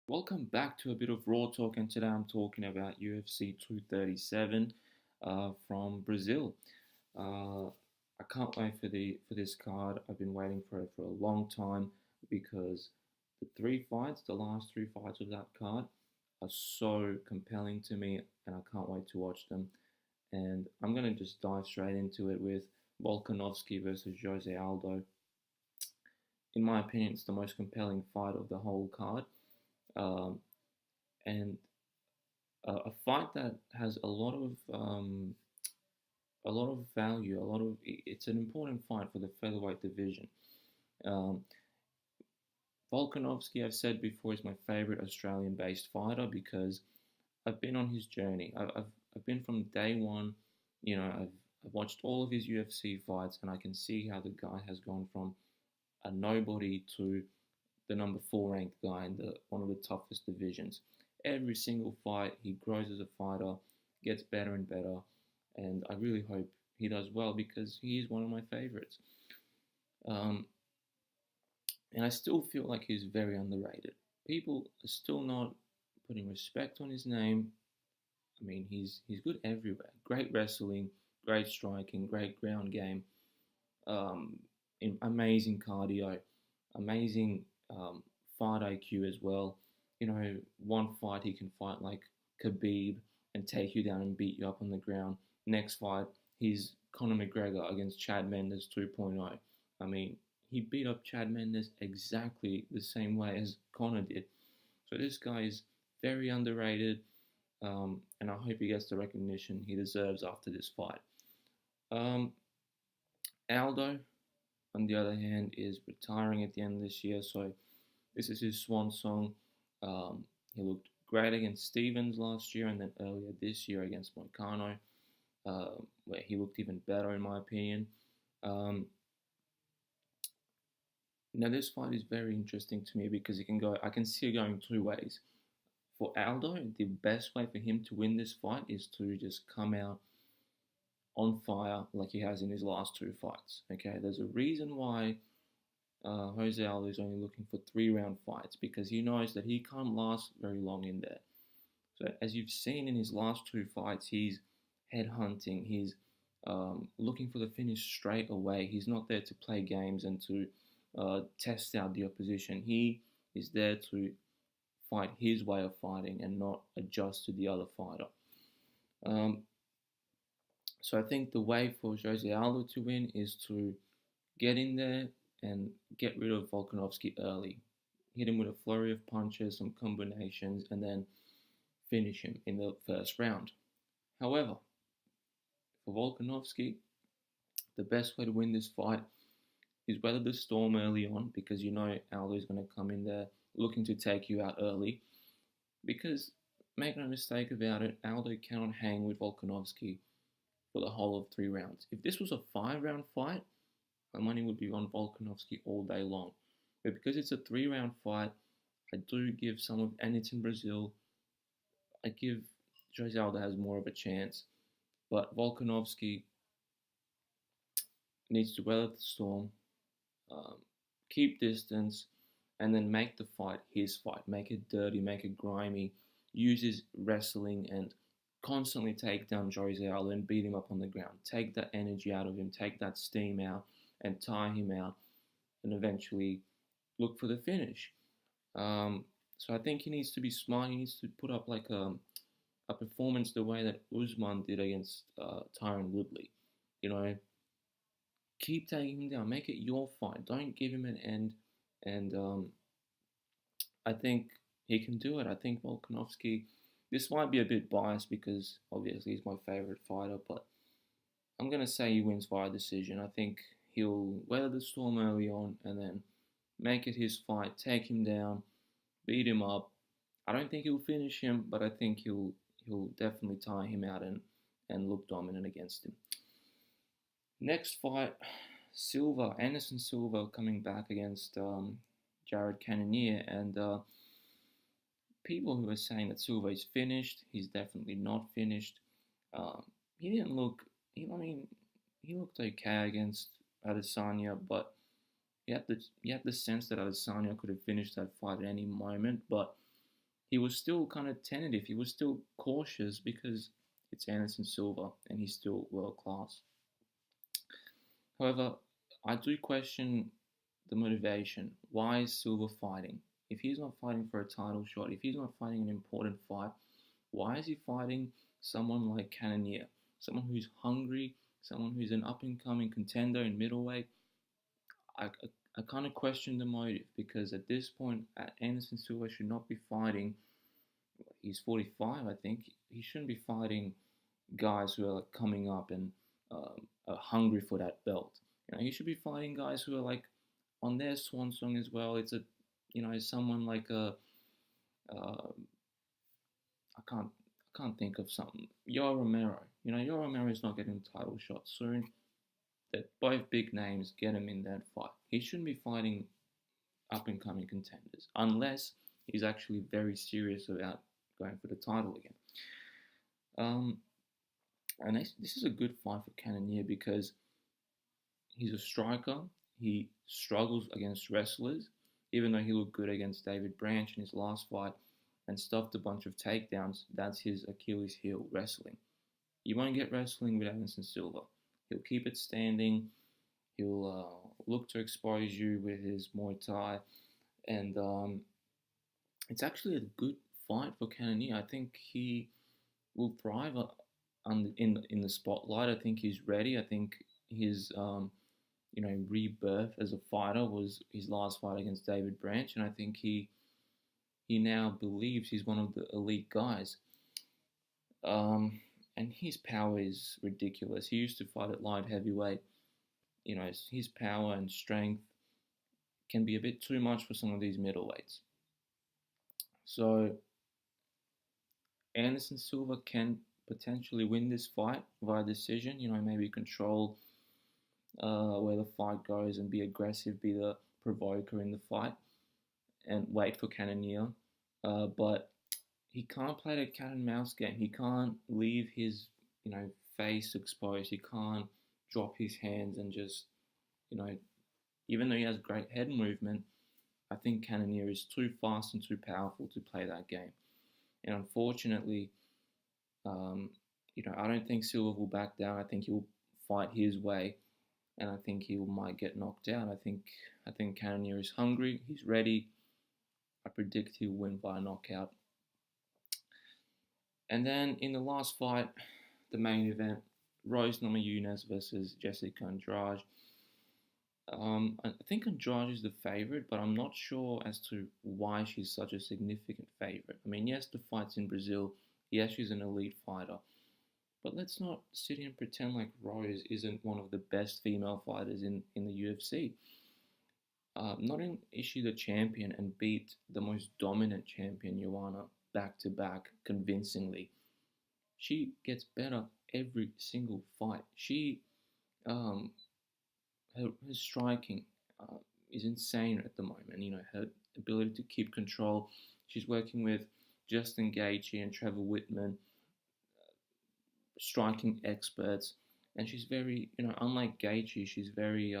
Welcome back to a bit of Raw Talk, and today I'm talking about UFC 237 from Brazil. I can't wait for this card. I've been waiting for it for a long time because the last three fights of that card, are so compelling to me, and I can't wait to watch them. And I'm gonna just dive straight into it with Volkanovski versus Jose Aldo. In my opinion, it's the most compelling fight of the whole card. Um, and a fight that has a lot of value. It's an important fight for the featherweight division. Um, Volkanovski, I've said before, is my favorite Australian-based fighter because I've been on his journey. I've been from day one. I've watched all of his UFC fights, and I can see how the guy has gone from a nobody to the number four ranked guy in the one of the toughest divisions. Every single fight, he grows as a fighter, gets better and better, and I really hope he does well because he is one of my favorites. Um, and I still feel like he's very underrated. People are still not putting respect on his name. I mean, he's good everywhere. Great wrestling, great striking, great ground game, um, amazing cardio, amazing fight IQ as well. One fight he can fight like Khabib and take you down and beat you up on the ground. Next fight, he's Conor McGregor against Chad Mendes 2.0. I mean, he beat up Chad Mendes exactly the same way as Conor did. So this guy is very underrated, and I hope he gets the recognition he deserves after this fight. Um, Aldo, on the other hand, is retiring at the end of this year, so this is his swan song. He looked great against Stevens last year, and then earlier this year against Moicano, where he looked even better, in my opinion. Um, Now, this fight is very interesting to me because it can go. I can see it going two ways. For Aldo, the best way for him to win this fight is to just come out on fire like he has in his last two fights. Okay, there's a reason why Jose Aldo is only looking for 3 round fights because he knows that he can't last very long in there. So, as you've seen in his last two fights, he's headhunting, he's looking for the finish straight away. He's not there to play games and to test out the opposition. He is there to fight his way of fighting and not adjust to the other fighter. Um, so, I think the way for Jose Aldo to win is to get in there and get rid of Volkanovski early. Hit him with a flurry of punches, some combinations, and then finish him in the first round. However, for Volkanovski, the best way to win this fight is weather the storm early on because you know Aldo is going to come in there looking to take you out early. Because, make no mistake about it, Aldo cannot hang with Volkanovski for the whole of 3 rounds. If this was a 5 round fight, my money would be on Volkanovski all day long. But because it's a 3 round fight, I do give some of, and it's in Brazil, I give Jose Aldo has more of a chance. But Volkanovski needs to weather the storm, um, keep distance, and then make the fight his fight. Make it dirty, make it grimy. Use his wrestling and constantly take down Jose Aldo and beat him up on the ground. Take that energy out of him, take that steam out, and tire him out, and eventually look for the finish. So I think he needs to be smart. He needs to put up like a performance the way that Usman did against Tyron Woodley. You know, keep taking him down. Make it your fight. Don't give him an end. And I think he can do it. I think Volkanovski. This might be a bit biased because obviously he's my favorite fighter, but I'm gonna say he wins via decision. I think he'll weather the storm early on and then make it his fight, take him down, beat him up. I don't think he'll finish him, but I think he'll definitely tire him out and look dominant against him. Next fight, Anderson Silva coming back against Jared Cannonier, and people who are saying that Silva is finished, he's definitely not finished. He didn't look. I mean, he looked okay against Adesanya, but you had the sense that Adesanya could have finished that fight at any moment. But he was still kind of tentative. He was still cautious because it's Anderson Silva and he's still world class. However, I do question the motivation. Why is Silva fighting? If he's not fighting for a title shot, if he's not fighting an important fight, why is he fighting someone like Cannonier? Someone who's hungry, someone who's an up and coming contender in middleweight. I, I kind of question the motive because at this point, Anderson Silva should not be fighting. He's 45, I think. He shouldn't be fighting guys who are like coming up and are hungry for that belt. He should be fighting guys who are like on their swan song as well. It's someone like uh, I can't think of something. Yoel Romero. Yoel Romero is not getting a title shot soon. That both big names get him in that fight. He shouldn't be fighting up and coming contenders unless he's actually very serious about going for the title again. Um, and this is a good fight for Cannonier because he's a striker. He struggles against wrestlers, even though he looked good against David Branch in his last fight and stuffed a bunch of takedowns. That's his Achilles heel, wrestling. You won't get wrestling with Anderson Silva. He'll keep it standing. He'll look to expose you with his Muay Thai. And it's actually a good fight for Cannonier. I think he will thrive in the spotlight. I think he's ready. I think his rebirth as a fighter was his last fight against David Branch, and I think he now believes he's one of the elite guys. And his power is ridiculous. He used to fight at light heavyweight. His power and strength can be a bit too much for some of these middleweights. So Anderson Silva can potentially win this fight via decision. Maybe control where the fight goes and be aggressive, be the provoker in the fight, and wait for Cannonier. But he can't play the cat and mouse game. He can't leave his face exposed. He can't drop his hands and just even though he has great head movement, I think Cannonier is too fast and too powerful to play that game. And unfortunately, I don't think Silva will back down. I think he'll fight his way, and I think he might get knocked out. I think Cannonier is hungry. He's ready. I predict he'll win by a knockout. And then in the last fight, the main event, Rose Namajunas versus Jessica Andrade. I think Andrade is the favorite, but I'm not sure as to why she's such a significant favorite. I mean, yes, the fight's in Brazil. Yes, she's an elite fighter. But let's not sit here and pretend like Rose isn't one of the best female fighters in the UFC. Not only is she the champion and beat the most dominant champion, Joanna, back to back convincingly, she gets better every single fight. Her striking is insane at the moment. Her ability to keep control. She's working with Justin Gaethje and Trevor Whitman, striking experts, and she's very, unlike Gaethje, she's very,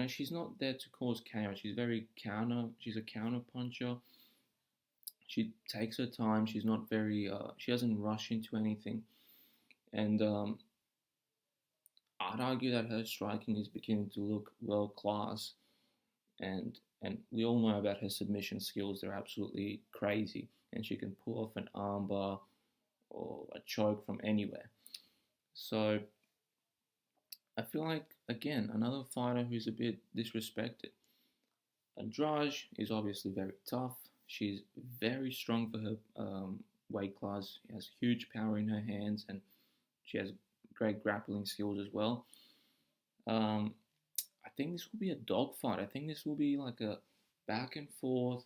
she's not there to cause chaos. She's a counter puncher. She takes her time. She's not very, she doesn't rush into anything, and I'd argue that her striking is beginning to look world class, and we all know about her submission skills. They're absolutely crazy, and she can pull off an armbar or a choke from anywhere. So I feel like, again, another fighter who's a bit disrespected. Andrade is obviously very tough. She's very strong for her weight class. She has huge power in her hands, and she has great grappling skills as well. I think this will be a dogfight. I think this will be like a back and forth,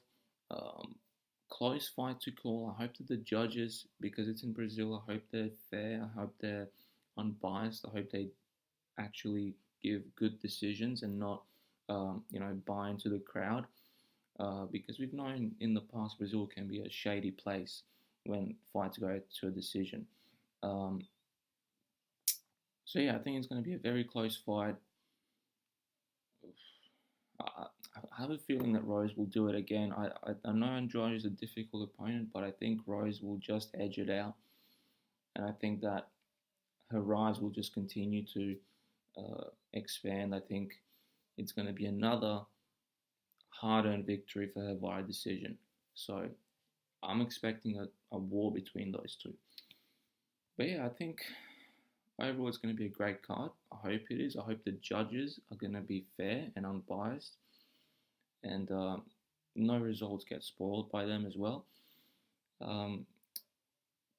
close fight to call. I hope that the judges, because it's in Brazil, I hope they're fair. I hope they're unbiased. I hope they actually give good decisions and not, buy into the crowd. Because we've known in the past Brazil can be a shady place when fights go to a decision. So yeah, I think it's going to be a very close fight. I have a feeling that Rose will do it again. I know Andrade is a difficult opponent, but I think Rose will just edge it out, and I think that her rise will just continue to expand. I think it's going to be another hard-earned victory for her via decision. So I'm expecting a war between those two. But yeah, I think overall it's going to be a great card. I hope it is. I hope the judges are going to be fair and unbiased, and no results get spoiled by them as well. Um,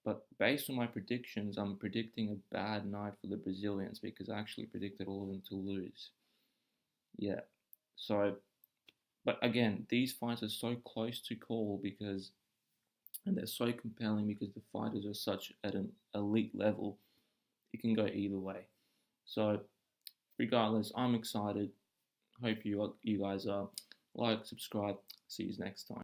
but based on my predictions, I'm predicting a bad night for the Brazilians because I actually predicted all of them to lose. Yeah. So, but again, these fights are so close to call because, and they're so compelling because the fighters are such at an elite level. It can go either way. So, regardless, I'm excited. Hope you guys are. Like, subscribe. See you next time.